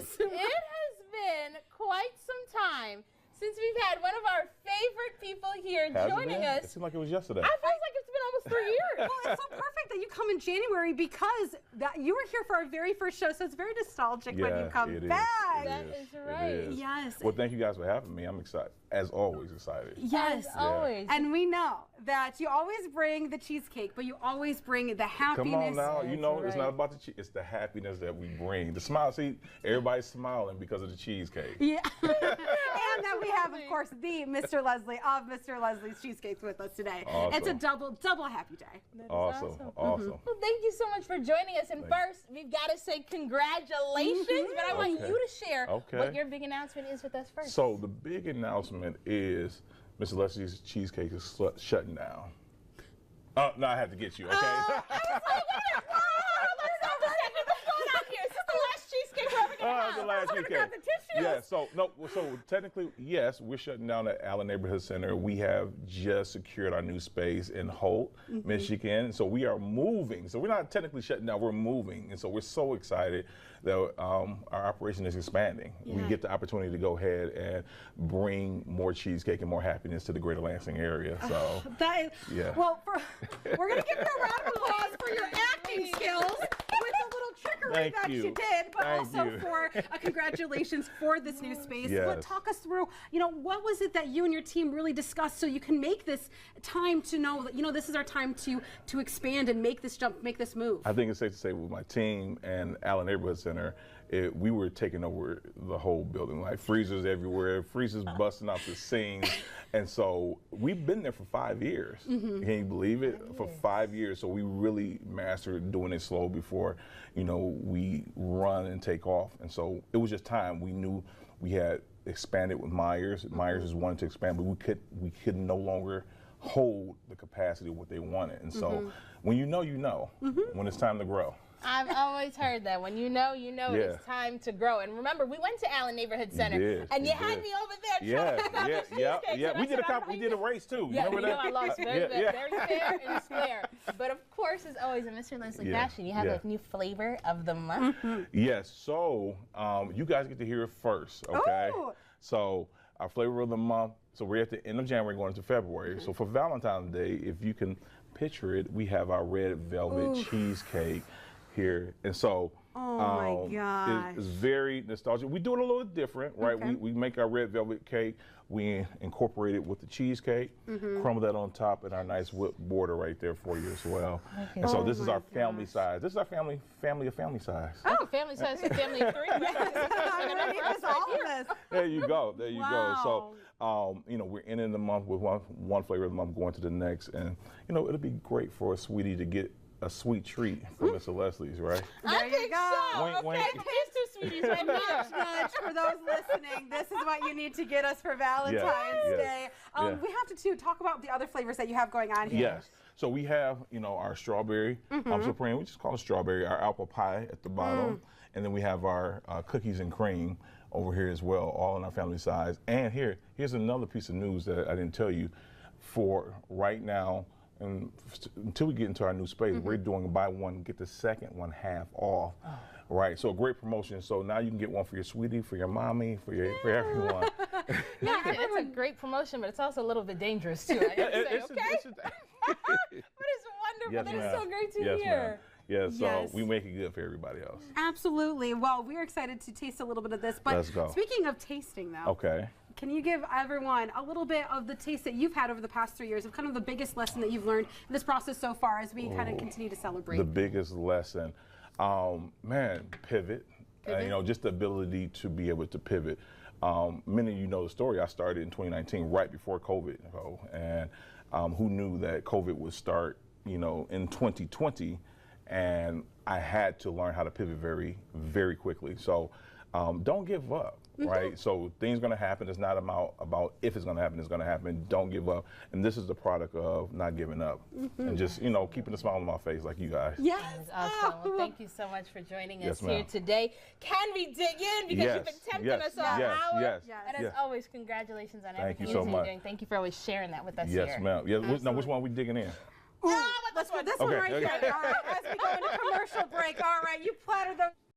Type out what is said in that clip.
Yes, it has been quite some time since we've had one of our favorite people here joining us. It seemed like it was yesterday. I feel like it's been almost 3 years. Well, it's so perfect that you come in January because you were here for our very first show, so it's very nostalgic when you come back. That is right. Yes. Well, thank you guys for having me. I'm excited. As always, excited. Yes. As always. And we know that you always bring the cheesecake, but you always bring the happiness. Come on now, you know, right. it's not about the cheese, it's the happiness that we bring. The smile, see, everybody's smiling because of the cheesecake. Yeah. And that we have, of course, the Mr. Leslie of Mr. Leslie's Cheesecakes with us today. Awesome. It's a double happy day. Awesome. Well, thank you so much for joining us. And first, we've got to say congratulations, but I want you to share what your big announcement is with us first. So the big announcement is Mr. Leslie's Cheesecake is shutting down. No, I had to get you, okay? I was like, let's stop a second. What's going on here? Is this the last cheesecake we're ever going to have? The last We're cheesecake. gonna grab the tissues. Yeah, so technically, yes, we're shutting down at Allen Neighborhood Center. We have just secured our new space in Holt, Michigan. So we are moving. So we're not technically shutting down, we're moving. And so we're so excited that our operation is expanding. We get the opportunity to go ahead and bring more cheesecake and more happiness to the greater Lansing area. So Well, we're going to give you a round of applause for your acting skills with the little trickery that you did, but also for congratulations for this new space. Talk us through, what was it that you and your team really discussed so you can make this time to know that, this is our time to expand and make this jump, make this move? I think it's safe to say with my team and Allen Neighborhood Center, we were taking over the whole building, like freezers everywhere, freezers busting out the seams. And so we've been there for 5 years. Can you believe it? For 5 years. So we really mastered doing it slow before, we run and take off. And so it was just time. We knew we had expanded with Myers. Myers is wanting to expand, but we could no longer hold the capacity of what they wanted. And so when you know, when it's time to grow. I've always heard that. When you know it's time to grow. And remember, we went to Allen Neighborhood Center, and you had me over there trying to grab the cheesecake. We did a race too. Yeah, I lost very fair and square. But of course, as always, in Mr. Leslie fashion, you have a new flavor of the month. Yes. So you guys get to hear it first, okay? So our flavor of the month. So we're at the end of January going into February. So for Valentine's Day, if you can picture it, we have our red velvet cheesecake here. And so my gosh. It's very nostalgic. We do it a little different, right? We make our red velvet cake. We incorporate it with the cheesecake, crumble that on top, and our nice whipped border right there for you as well. And so this is our family size. This is our family of family size. Oh, family size for family of 3. There you go. There you go. So, we're ending the month with one flavor of the month going to the next. And, it'll be great for a sweetie to get a sweet treat from Mr. Leslie's, right? I think so. Wink, wink. Here's 2 sweeties right here. Nudge for those listening. This is what you need to get us for Valentine's Day. We have to talk about the other flavors that you have going on here. Yes. So we have, our strawberry supreme. We just call it strawberry. Our apple pie at the bottom, and then we have our cookies and cream over here as well, all in our family size. And here's another piece of news that I didn't tell you. For right now, and until we get into our new space, we're doing buy one, get the second one half off. Right, so a great promotion. So now you can get one for your sweetie, for your mommy, for everyone. It's a great promotion, but it's also a little bit dangerous too. I gotta say, but it's wonderful. That is so great to hear. Yeah, so we make it good for everybody else. Absolutely. Well, we're excited to taste a little bit of this. But let's go. Speaking of tasting, though. Okay. Can you give everyone a little bit of the taste that you've had over the past 3 years, of kind of the biggest lesson that you've learned in this process so far as we kind of continue to celebrate? The biggest lesson, pivot. Just the ability to be able to pivot. Many of you know the story. I started in 2019, right before COVID, and who knew that COVID would start, in 2020, and I had to learn how to pivot very, very quickly. So don't give up. Right, so things going to happen. It's not about if it's going to happen. It's going to happen. Don't give up. And this is the product of not giving up and just keeping a smile on my face like you guys. Yes, awesome. Well, thank you so much for joining us here today. Can we dig in because you've been tempting us all hour? And as always, congratulations on everything you're doing. Thank you for always sharing that with us here. Yes, ma'am. Now, which one are we digging in? Let's go this one right here. All right, as we go into commercial break. All right, you plattered those.